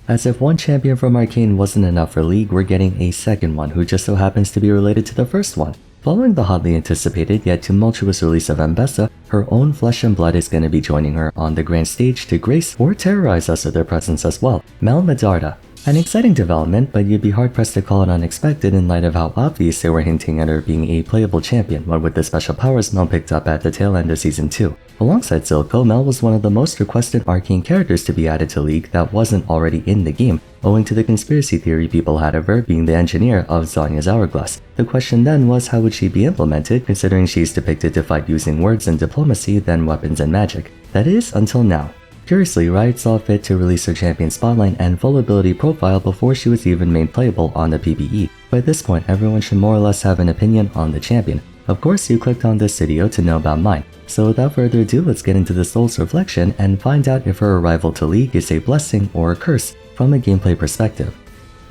As if one champion from Arcane wasn't enough for League, we're getting a second one who just so happens to be related to the first one. Following the hotly anticipated yet tumultuous release of Ambessa, her own flesh and blood is going to be joining her on the grand stage to grace or terrorize us with their presence as well, Mel Medarda. An exciting development, but you'd be hard-pressed to call it unexpected in light of how obvious they were hinting at her being a playable champion, what with the special powers Mel picked up at the tail end of Season 2. Alongside Silco, Mel was one of the most requested Arcane characters to be added to League that wasn't already in the game, owing to the conspiracy theory people had of her being the engineer of Zanya's Hourglass. The question then was how would she be implemented, considering she's depicted to fight using words and diplomacy than weapons and magic. That is, until now. Curiously, Riot saw fit to release her champion spotlight and full ability profile before she was even made playable on the PvE. By this point, everyone should more or less have an opinion on the champion. Of course, you clicked on this video to know about mine. So without further ado, let's get into the Soul's reflection and find out if her arrival to League is a blessing or a curse from a gameplay perspective.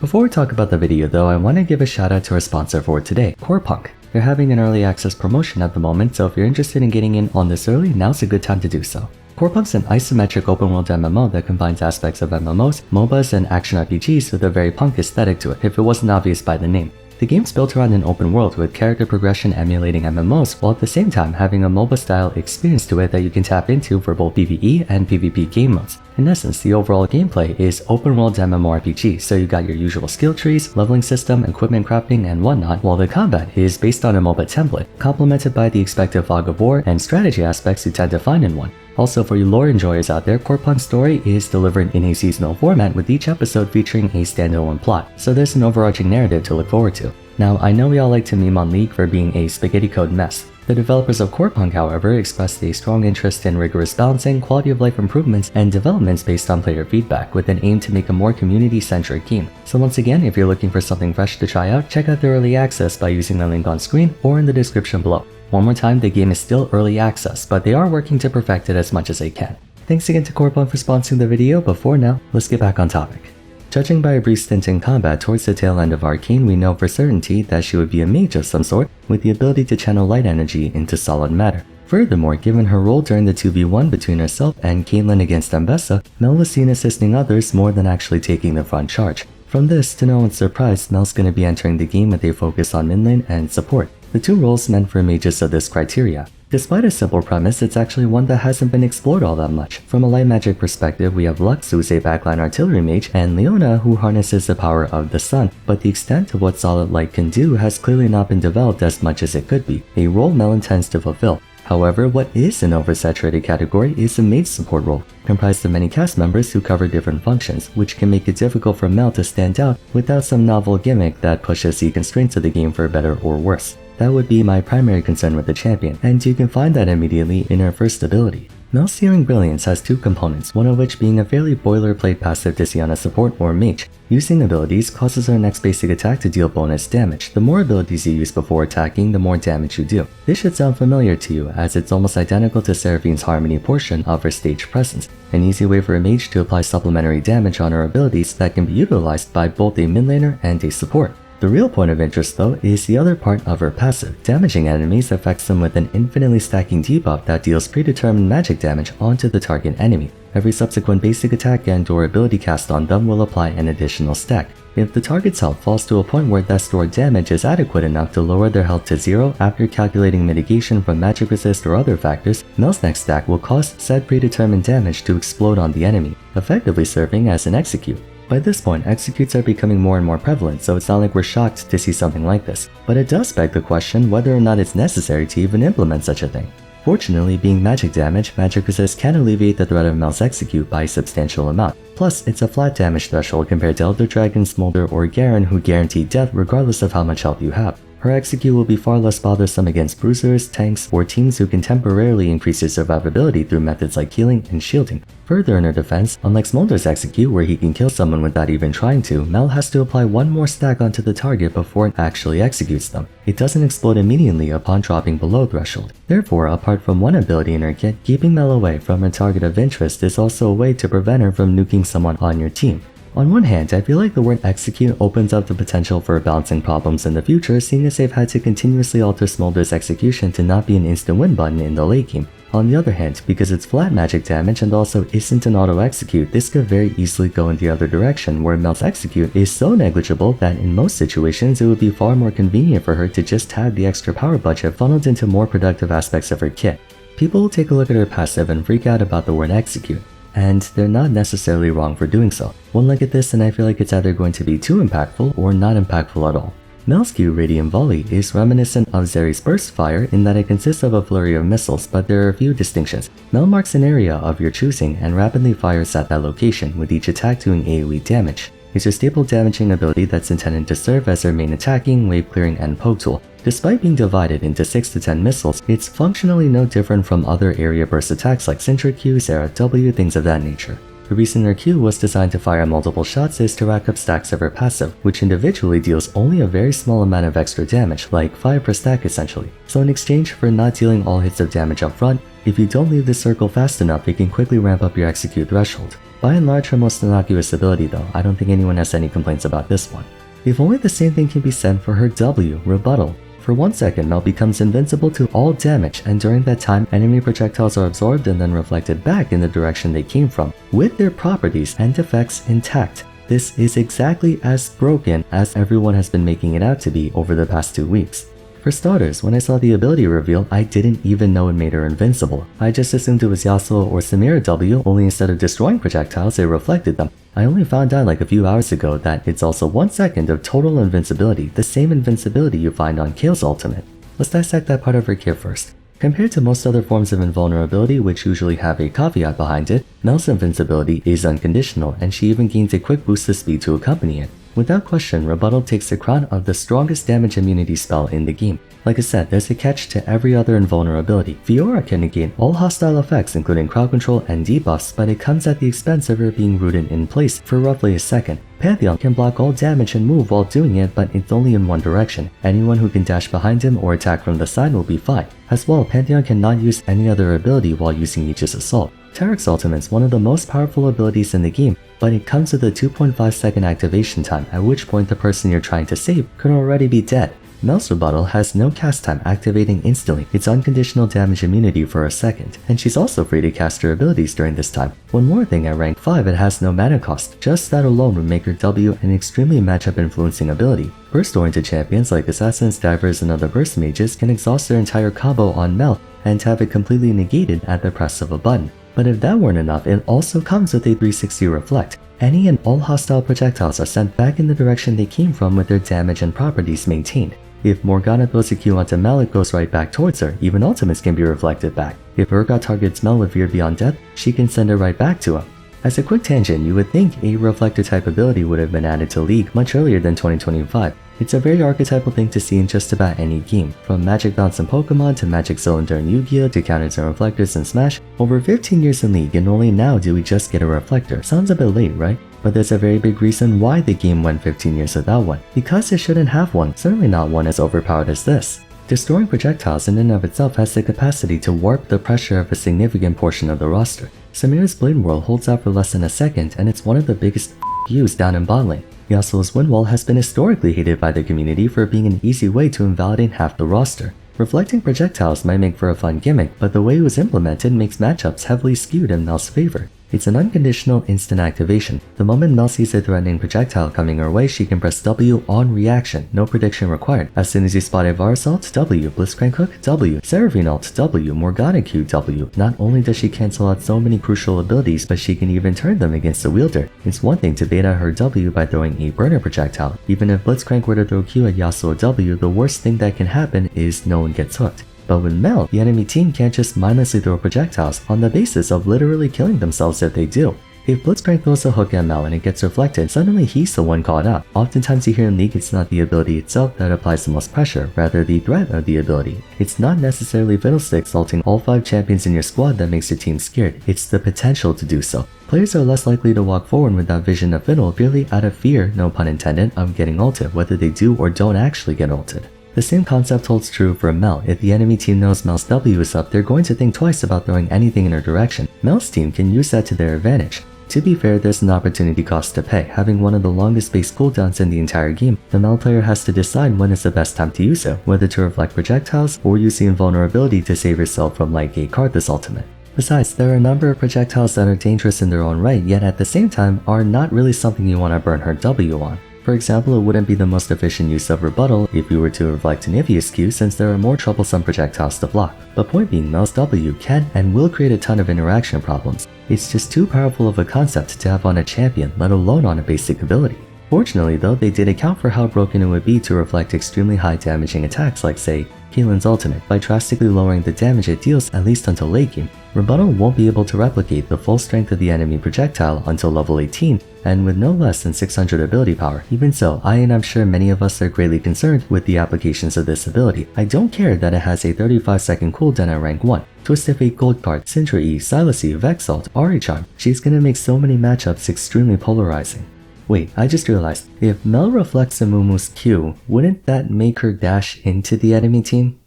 Before we talk about the video though, I want to give a shout out to our sponsor for today, Corepunk. They're having an early access promotion at the moment, so if you're interested in getting in on this early, now's a good time to do so. Corepunk's an isometric open-world MMO that combines aspects of MMOs, MOBAs, and action RPGs with a very punk aesthetic to it if it wasn't obvious by the name. The game's built around an open world with character progression emulating MMOs, while at the same time having a MOBA-style experience to it that you can tap into for both PvE and PvP game modes. In essence, the overall gameplay is open-world MMORPG, so you got your usual skill trees, leveling system, equipment crafting, and whatnot, while the combat is based on a MOBA template, complemented by the expected fog of war and strategy aspects you tend to find in one. Also, for you lore enjoyers out there, Corepunk's story is delivered in a seasonal format with each episode featuring a standalone plot, so there's an overarching narrative to look forward to. Now, I know we all like to meme on League for being a spaghetti code mess. The developers of Corepunk, however, expressed a strong interest in rigorous balancing, quality of life improvements, and developments based on player feedback, with an aim to make a more community-centric game. So once again, if you're looking for something fresh to try out, check out their early access by using the link on screen or in the description below. One more time, the game is still early access, but they are working to perfect it as much as they can. Thanks again to Corepunk for sponsoring the video, but for now, let's get back on topic. Judging by a brief stint in combat towards the tail end of Arcane, we know for certainty that she would be a mage of some sort, with the ability to channel light energy into solid matter. Furthermore, given her role during the 2v1 between herself and Caitlyn against Ambessa, Mel was seen assisting others more than actually taking the front charge. From this, to no one's surprise, Mel's going to be entering the game with a focus on mid lane and support, the two roles meant for mages of this criteria. Despite a simple premise, it's actually one that hasn't been explored all that much. From a light magic perspective, we have Lux, who's a backline artillery mage, and Leona, who harnesses the power of the sun, but the extent of what solid light can do has clearly not been developed as much as it could be, a role Mel intends to fulfill. However, what is an oversaturated category is a mage support role, comprised of many cast members who cover different functions, which can make it difficult for Mel to stand out without some novel gimmick that pushes the constraints of the game for better or worse. That would be my primary concern with the champion, and you can find that immediately in her first ability. Mel's Searing Brilliance has two components, one of which being a fairly boilerplate passive to see on a support or mage. Using abilities causes her next basic attack to deal bonus damage. The more abilities you use before attacking, the more damage you do. This should sound familiar to you, as it's almost identical to Seraphine's Harmony portion of her stage presence, an easy way for a mage to apply supplementary damage on her abilities that can be utilized by both a mid laner and a support. The real point of interest though is the other part of her passive. Damaging enemies affects them with an infinitely stacking debuff that deals predetermined magic damage onto the target enemy. Every subsequent basic attack and or ability cast on them will apply an additional stack. If the target's health falls to a point where that stored damage is adequate enough to lower their health to 0 after calculating mitigation from magic resist or other factors, Mel's next stack will cause said predetermined damage to explode on the enemy, effectively serving as an execute. By this point, executes are becoming more and more prevalent, so it's not like we're shocked to see something like this. But it does beg the question whether or not it's necessary to even implement such a thing. Fortunately, being magic damage, magic resist can alleviate the threat of Mel's execute by a substantial amount. Plus, it's a flat damage threshold compared to Elder Dragon, Smolder, or Garen who guarantee death regardless of how much health you have. Her execute will be far less bothersome against bruisers, tanks, or teams who can temporarily increase your survivability through methods like healing and shielding. Further in her defense, unlike Smolder's execute where he can kill someone without even trying to, Mel has to apply one more stack onto the target before it actually executes them. It doesn't explode immediately upon dropping below threshold. Therefore, apart from one ability in her kit, keeping Mel away from her target of interest is also a way to prevent her from nuking someone on your team. On one hand, I feel like the word execute opens up the potential for balancing problems in the future, seeing as they've had to continuously alter Smolder's execution to not be an instant win button in the late game. On the other hand, because it's flat magic damage and also isn't an auto-execute, this could very easily go in the other direction, where Mel's execute is so negligible that in most situations it would be far more convenient for her to just have the extra power budget funneled into more productive aspects of her kit. People will take a look at her passive and freak out about the word execute, and they're not necessarily wrong for doing so. One look at this and I feel like it's either going to be too impactful or not impactful at all. Mel's Q Radiant Volley is reminiscent of Zeri's Burst Fire in that it consists of a flurry of missiles, but there are a few distinctions. Mel marks an area of your choosing and rapidly fires at that location, with each attack doing AoE damage. It's a staple damaging ability that's intended to serve as her main attacking, wave clearing, and poke tool. Despite being divided into 6 to 10 missiles, it's functionally no different from other area burst attacks like Sintra Q, Sarah W, things of that nature. The reason her Q was designed to fire multiple shots is to rack up stacks of her passive, which individually deals only a very small amount of extra damage, like 5 per stack essentially. So in exchange for not dealing all hits of damage up front, if you don't leave the circle fast enough, it can quickly ramp up your execute threshold. By and large, her most innocuous ability though, I don't think anyone has any complaints about this one. If only the same thing can be said for her W, Rebuttal. For 1 second, Mel becomes invincible to all damage, and during that time, enemy projectiles are absorbed and then reflected back in the direction they came from, with their properties and effects intact. This is exactly as broken as everyone has been making it out to be over the past 2 weeks. For starters, when I saw the ability reveal, I didn't even know it made her invincible. I just assumed it was Yasuo or Samira W, only instead of destroying projectiles, it reflected them. I only found out like a few hours ago that it's also 1 second of total invincibility, the same invincibility you find on Kael's ultimate. Let's dissect that part of her kit first. Compared to most other forms of invulnerability, which usually have a caveat behind it, Mel's invincibility is unconditional, and she even gains a quick boost of speed to accompany it. Without question, Rebuttal takes the crown of the strongest damage immunity spell in the game. Like I said, there's a catch to every other invulnerability. Fiora can negate all hostile effects including crowd control and debuffs, but it comes at the expense of her being rooted in place for roughly a second. Pantheon can block all damage and move while doing it, but it's only in one direction. Anyone who can dash behind him or attack from the side will be fine. As well, Pantheon cannot use any other ability while using Aegis Assault. Tarek's ultimate is one of the most powerful abilities in the game, but it comes with a 2.5 second activation time, at which point the person you're trying to save could already be dead. Mel's Rebuttal has no cast time, activating instantly. It's unconditional damage immunity for a second, and she's also free to cast her abilities during this time. One more thing, at rank 5 it has no mana cost. Just that alone would make her W an extremely matchup influencing ability. Burst-oriented champions like Assassins, Divers, and other burst mages can exhaust their entire combo on Mel and have it completely negated at the press of a button. But if that weren't enough, it also comes with a 360 reflect. Any and all hostile projectiles are sent back in the direction they came from with their damage and properties maintained. If Morgana throws a Q onto Mel, it goes right back towards her. Even ultimates can be reflected back. If Urgot targets Mel with Veer Beyond Death, she can send it right back to him. As a quick tangent, you would think a reflector type ability would have been added to League much earlier than 2025. It's a very archetypal thing to see in just about any game, from Magic Bounce in Pokemon to Magic Cylinder in Yu-Gi-Oh! To counters and reflectors in Smash. Over 15 years in League and only now do we just get a reflector. Sounds a bit late, right? But there's a very big reason why the game went 15 years without one. Because it shouldn't have one, certainly not one as overpowered as this. Destroying projectiles in and of itself has the capacity to warp the pressure of a significant portion of the roster. Samira's Blade Whirl holds out for less than a second, and it's one of the biggest used down in bot lane. Yasuo's Wind Wall has been historically hated by the community for being an easy way to invalidate half the roster. Reflecting projectiles might make for a fun gimmick, but the way it was implemented makes matchups heavily skewed in Mel's favor. It's an unconditional instant activation. The moment Mel sees a threatening projectile coming her way, she can press W on reaction, no prediction required. As soon as you spot a Vars ult, W, Blitzcrank Hook, W, Seraphine ult, W, Morgana Q, W. Not only does she cancel out so many crucial abilities, but she can even turn them against the wielder. It's one thing to bait out her W by throwing a burner projectile. Even if Blitzcrank were to throw Q at Yasuo W, the worst thing that can happen is no one gets hooked. But with Mel, the enemy team can't just mindlessly throw projectiles on the basis of literally killing themselves if they do. If Blitzcrank throws a hook at Mel and it gets reflected, suddenly he's the one caught out. Oftentimes you hear in League it's not the ability itself that applies the most pressure, rather the threat of the ability. It's not necessarily Fiddlesticks salting all 5 champions in your squad that makes your team scared, it's the potential to do so. Players are less likely to walk forward with that vision of Fiddle purely out of fear, no pun intended, of getting ulted, whether they do or don't actually get ulted. The same concept holds true for Mel. If the enemy team knows Mel's W is up, they're going to think twice about throwing anything in her direction. Mel's team can use that to their advantage. To be fair, there's an opportunity cost to pay. Having one of the longest base cooldowns in the entire game, the Mel player has to decide when is the best time to use it, whether to reflect projectiles or use the invulnerability to save yourself from light gate cardless ultimate. Besides, there are a number of projectiles that are dangerous in their own right, yet at the same time are not really something you want to burn her W on. For example, it wouldn't be the most efficient use of rebuttal if you were to reflect an Evious Q since there are more troublesome projectiles to block. The point being, Mel's W can and will create a ton of interaction problems. It's just too powerful of a concept to have on a champion, let alone on a basic ability. Fortunately though, they did account for how broken it would be to reflect extremely high damaging attacks like say, Caitlyn's ultimate by drastically lowering the damage it deals at least until late game. Rebuttal won't be able to replicate the full strength of the enemy projectile until level 18 and with no less than 600 ability power. Even so, I'm sure many of us are greatly concerned with the applications of this ability. I don't care that it has a 35-second cooldown at rank 1. Twisted Fate Gold card, Syndra E, Silas E, Vexalt, Ari Charm. She's gonna make so many matchups extremely polarizing. Wait, I just realized, if Mel reflects a Mumu's Q, wouldn't that make her dash into the enemy team?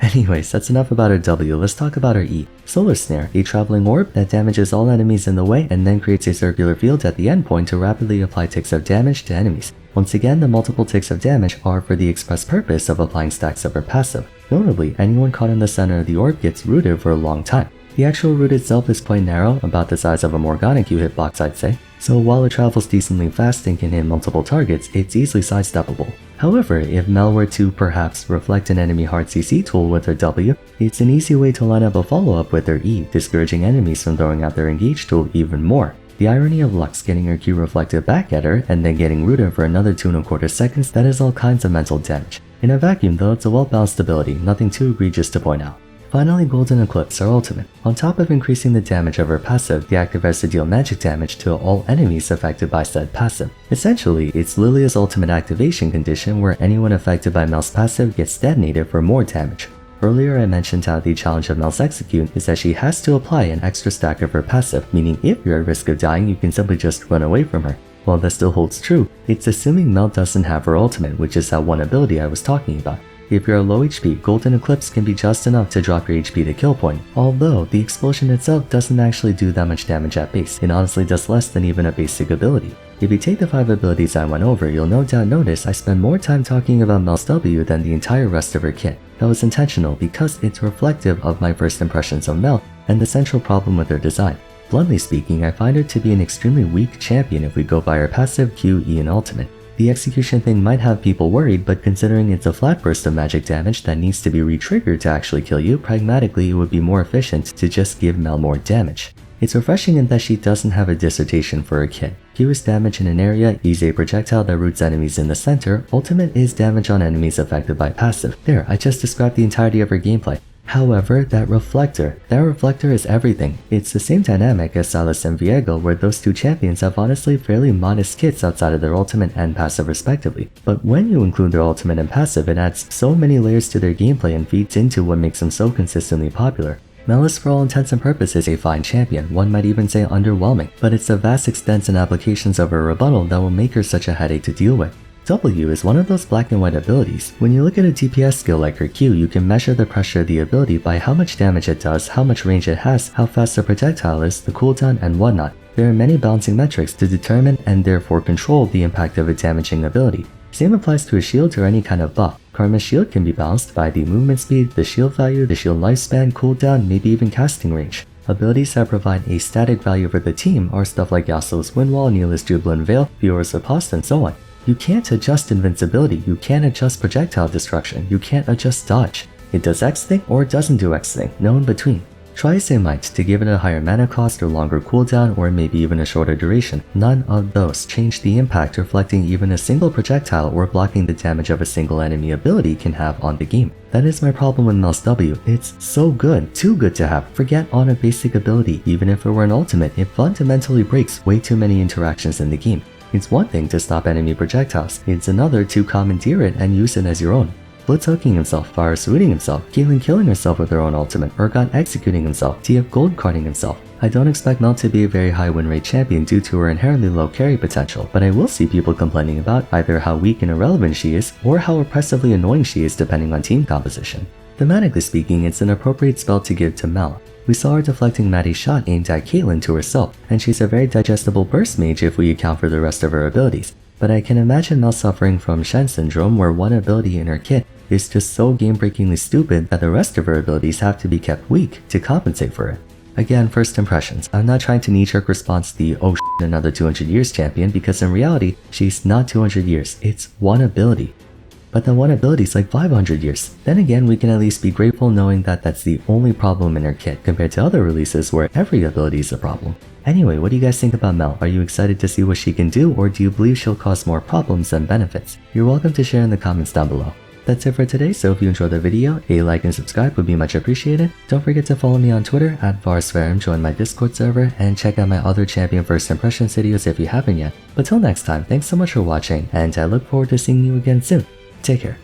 Anyways, that's enough about her W, let's talk about her E. Solar Snare, a traveling orb that damages all enemies in the way and then creates a circular field at the endpoint to rapidly apply ticks of damage to enemies. Once again, the multiple ticks of damage are for the express purpose of applying stacks of her passive. Notably, anyone caught in the center of the orb gets rooted for a long time. The actual root itself is quite narrow, about the size of a Morgana Q hitbox I'd say, so while it travels decently fast and can hit multiple targets, it's easily sidesteppable. However, if Mel were to perhaps reflect an enemy hard CC tool with her W, it's an easy way to line up a follow-up with her E, discouraging enemies from throwing out their engage tool even more. The irony of Lux getting her Q reflected back at her and then getting rooted for another 2¼ seconds, that is all kinds of mental damage. In a vacuum though, it's a well-balanced ability, nothing too egregious to point out. Finally, Golden Eclipse, her ultimate. On top of increasing the damage of her passive, the active has to deal magic damage to all enemies affected by said passive. Essentially, it's Lilia's ultimate activation condition where anyone affected by Mel's passive gets detonated for more damage. Earlier I mentioned how the challenge of Mel's execute is that she has to apply an extra stack of her passive, meaning if you're at risk of dying you can simply just run away from her. While that still holds true, it's assuming Mel doesn't have her ultimate, which is that one ability I was talking about. If you're low HP, Golden Eclipse can be just enough to drop your HP to kill point, although the explosion itself doesn't actually do that much damage at base. It honestly does less than even a basic ability. If you take the 5 abilities I went over, you'll no doubt notice I spend more time talking about Mel's W than the entire rest of her kit. That was intentional because it's reflective of my first impressions of Mel and the central problem with her design. Bluntly speaking, I find her to be an extremely weak champion if we go by her passive, Q, E, and ultimate. The execution thing might have people worried, but considering it's a flat burst of magic damage that needs to be re-triggered to actually kill you, pragmatically it would be more efficient to just give Mel more damage. It's refreshing in that she doesn't have a dissertation for her kit. Q is damage in an area, E is a projectile that roots enemies in the center, ultimate is damage on enemies affected by passive. There, I just described the entirety of her gameplay. However, that reflector is everything. It's the same dynamic as Silas and Viego, where those two champions have honestly fairly modest kits outside of their ultimate and passive respectively. But when you include their ultimate and passive, it adds so many layers to their gameplay and feeds into what makes them so consistently popular. Mel is for all intents and purposes a fine champion, one might even say underwhelming, but it's the vast extents and applications of her rebuttal that will make her such a headache to deal with. W is one of those black and white abilities. When you look at a DPS skill like her Q, you can measure the pressure of the ability by how much damage it does, how much range it has, how fast the projectile is, the cooldown, and whatnot. There are many balancing metrics to determine and therefore control the impact of a damaging ability. Same applies to a shield or any kind of buff. Karma's shield can be balanced by the movement speed, the shield value, the shield lifespan, cooldown, maybe even casting range. Abilities that provide a static value for the team are stuff like Yasuo's Windwall, Neela's Jubilant Veil, Fiora's Riposte, and so on. You can't adjust invincibility, you can't adjust projectile destruction, you can't adjust dodge. It does X thing or it doesn't do X thing, no in between. Try as they might to give it a higher mana cost or longer cooldown or maybe even a shorter duration, none of those change the impact reflecting even a single projectile or blocking the damage of a single enemy ability can have on the game. That is my problem with Mel's W, it's so good, too good to have. Forget on a basic ability, even if it were an ultimate, it fundamentally breaks way too many interactions in the game. It's one thing to stop enemy projectiles, it's another to commandeer it and use it as your own. Blitz hooking himself, Vars rooting himself, Caitlyn killing herself with her own ultimate, Urgot executing himself, TF gold carding himself. I don't expect Mel to be a very high win rate champion due to her inherently low carry potential, but I will see people complaining about either how weak and irrelevant she is, or how oppressively annoying she is depending on team composition. Thematically speaking, it's an appropriate spell to give to Mel. We saw her deflecting Maddie's shot aimed at Caitlyn to herself, and she's a very digestible burst mage if we account for the rest of her abilities. But I can imagine Mel suffering from Shen syndrome, where one ability in her kit is just so game-breakingly stupid that the rest of her abilities have to be kept weak to compensate for it. Again, first impressions. I'm not trying to knee-jerk response the oh shit another 200 years champion, because in reality, she's not 200 years, it's one ability. But that one ability is like 500 years. Then again, we can at least be grateful knowing that that's the only problem in her kit compared to other releases where every ability is a problem. Anyway, what do you guys think about Mel? Are you excited to see what she can do, or do you believe she'll cause more problems than benefits? You're welcome to share in the comments down below. That's it for today, so if you enjoyed the video, a like and subscribe would be much appreciated. Don't forget to follow me on Twitter at Vars, join my Discord server, and check out my other champion first impressions videos if you haven't yet. But till next time, thanks so much for watching, and I look forward to seeing you again soon. Take care.